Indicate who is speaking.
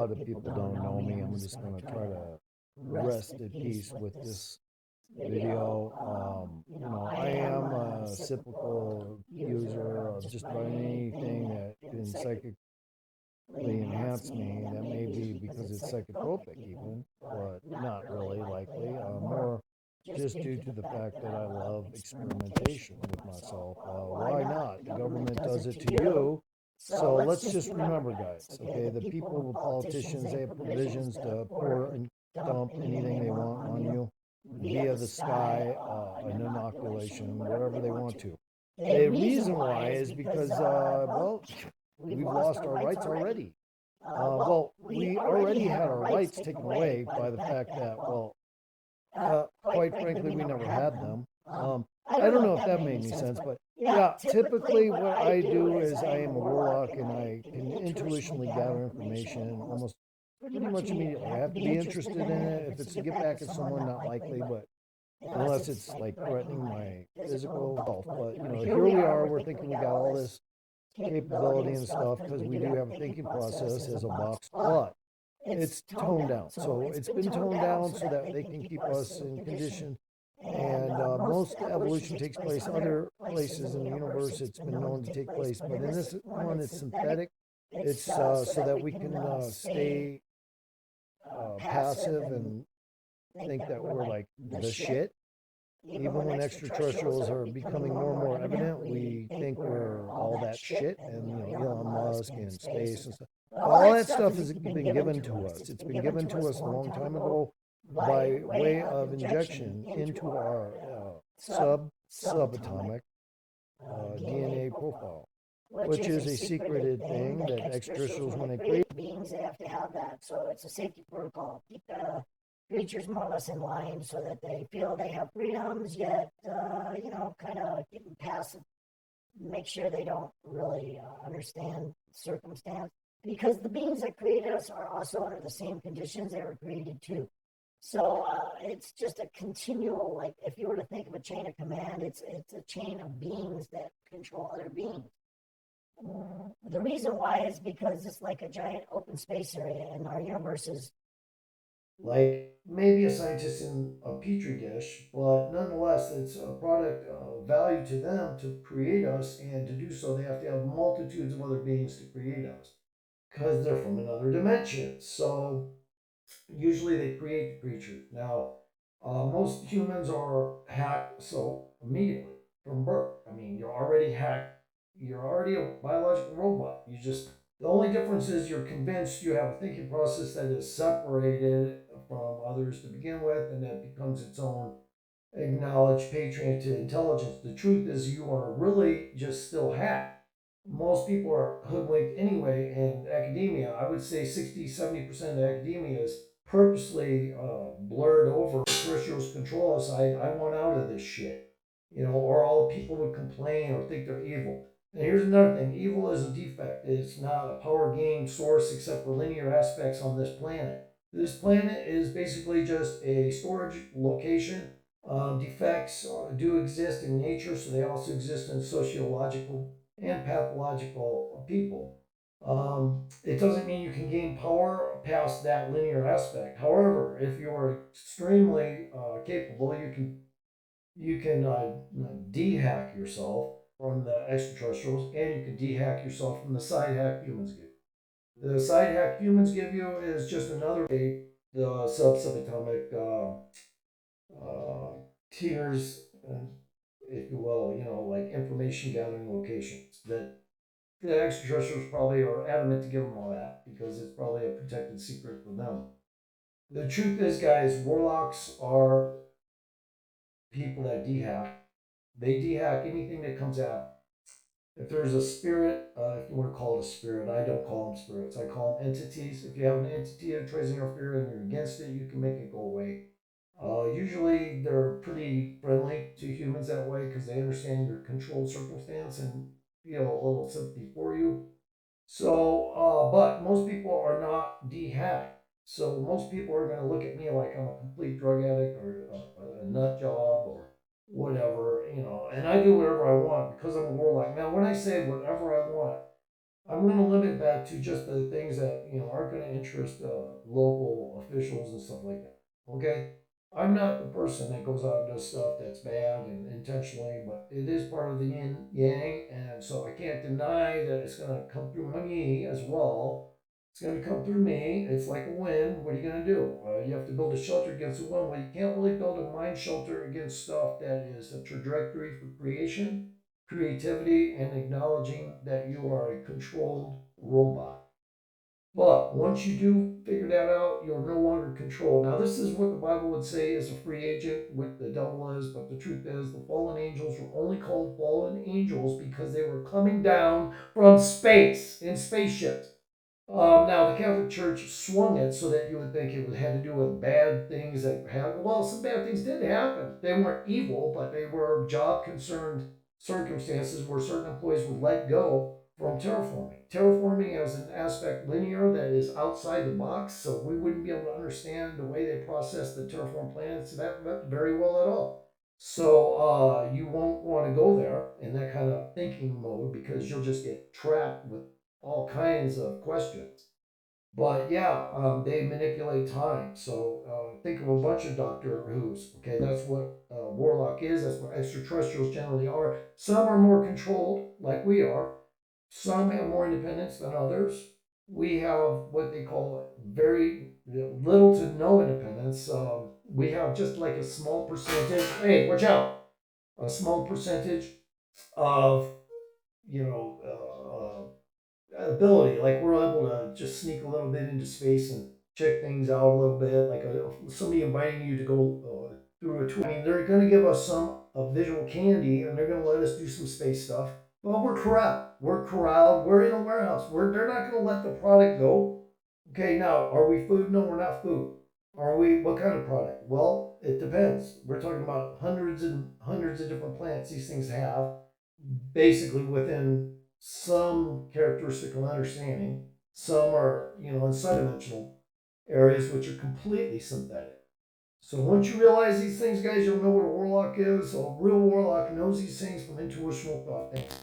Speaker 1: the people don't know me, I'm just gonna try to rest at peace with this video. I am a cyclical user of just about anything that can psychically enhance me. That may be because it's psychotropic, even, but not really likely. More just due to the fact that I love experimentation with myself. Why not? The government does it to you. So let's just remember, guys, okay? The people, the politicians, they have provisions to pour and dump anything they want on you via the sky, an inoculation, whatever they want to. The reason why is because, well, we've lost our rights already. Well, we already had our rights taken away by the fact that, well, quite frankly, we never had them. I don't know if that made any sense, but yeah, typically what I do is I am a warlock and I can intuitionally gather information almost pretty much immediately. I have to be interested in it. If it's to get back at someone, not likely, but unless it's like threatening my physical health. But here we are. We're thinking we got all this capability and stuff because we do have a thinking process as a box, but it's toned down. So it's been toned down so that they can keep us in condition. And most evolution takes place other places in the universe. It's been known to take place, but in this one, it's synthetic. It's so that we can stay passive and think that we're like the shit. Even when extraterrestrials are becoming more and more evident, we think we're all that shit. And Elon Musk and space and stuff. All that stuff has been given to us. It's been given to us a long time ago by way of injection into our subatomic DNA profile, which is a secreted thing that extraterrestrials, when they create
Speaker 2: beings, they have to have that. So it's a safety protocol. Keep the creatures more or less in line so that they feel they have freedoms, yet, kind of keep them passive. Make sure they don't really understand circumstance. Because the beings that created us are also under the same conditions they were created to. So it's just a continual, like, if you were to think of a chain of command, it's a chain of beings that control other beings. The reason why is because it's like a giant open space area, and our universe is like maybe a scientist in a petri dish, but nonetheless, it's a product of value to them to create us, and to do so, they have to have multitudes of other beings to create us because they're from another dimension. So usually they create the creatures. Now, most humans are hacked so immediately from birth. I mean, you're already hacked. You're already a biological robot. The only difference is you're convinced you have a thinking process that is separated from others to begin with, and that becomes its own acknowledged patriot intelligence. The truth is, you are really just still hacked. Most people are hoodwinked anyway in academia. I would say 60-70% of academia is purposely blurred over. Terrestrials control us. I want out of this shit. Or all the people would complain or think they're evil. And here's another thing: evil is a defect. It's not a power gain source except for linear aspects on this planet. This planet is basically just a storage location. Defects do exist in nature, so they also exist in sociological and pathological people. It doesn't mean you can gain power past that linear aspect. However, if you're extremely capable, you can de-hack yourself from the extraterrestrials, and you can de-hack yourself from the side hack humans give. The side hack humans give you is just another way the subatomic uh, tiers, if you will, like information gathering locations that the extraterrestrials probably are adamant to give them all that because it's probably a protected secret for them. The truth is, guys, warlocks are people that dehack. They dehack anything that comes out. If there's a spirit, if you want to call it a spirit, I don't call them spirits. I call them entities. If you have an entity that tries to interfere and you're against it, you can make it go away. Usually, they're pretty friendly to humans that way because they understand your controlled circumstance and feel a little sympathy for you. So, but most people are not de-hacked. So most people are going to look at me like I'm a complete drug addict or a nut job or whatever, and I do whatever I want because I'm a warlock. Now, when I say whatever I want,
Speaker 1: I'm going to limit that to just the things that aren't going to interest local officials and stuff like that. Okay, I'm not the person that goes out and does stuff that's bad and intentionally, but it is part of the yin yang, and so I can't deny that it's going to come through me as well. It's going to come through me. It's like a wind. What are you going to do? You have to build a shelter against the wind. Well, you can't really build a mind shelter against stuff that is a trajectory for creation, creativity, and acknowledging that you are a controlled robot. But once you do figure that out, you're no longer controlled. Now, this is what the Bible would say is a free agent, what the devil is, but the truth is, the fallen angels were only called fallen angels because they were coming down from space in spaceships. Now, the Catholic Church swung it so that you would think it had to do with bad things that happened. Well, some bad things did happen. They weren't evil, but they were job concerned circumstances where certain employees would let go from terraforming. Terraforming as an aspect linear that is outside the box, so we wouldn't be able to understand the way they process the terraform planets that very well at all. So you won't want to go there in that kind of thinking mode because you'll just get trapped with all kinds of questions. But yeah, they manipulate time. So think of a bunch of Doctor Who's. Okay, that's what Warlock is. That's what extraterrestrials generally are. Some are more controlled, like we are. Some have more independence than others. We have what they call very little to no independence. We have just like a small percentage. Hey, watch out! A small percentage of you know ability. Like we're able to just sneak a little bit into space and check things out a little bit. Like somebody inviting you to go through a tour. I mean, they're going to give us some visual candy and they're going to let us do some space stuff. But we're corralled. We're corralled. We're in a warehouse. They're not going to let the product go. Okay, now, are we food? No, we're not food. Are we, what kind of product? Well, it depends. We're talking about hundreds and hundreds of different plants these things have, basically within some characteristical understanding. Some are, in subdimensional areas which are completely synthetic. So once you realize these things, guys, you'll know what a warlock is. A real warlock knows these things from intuitional thought. Thanks.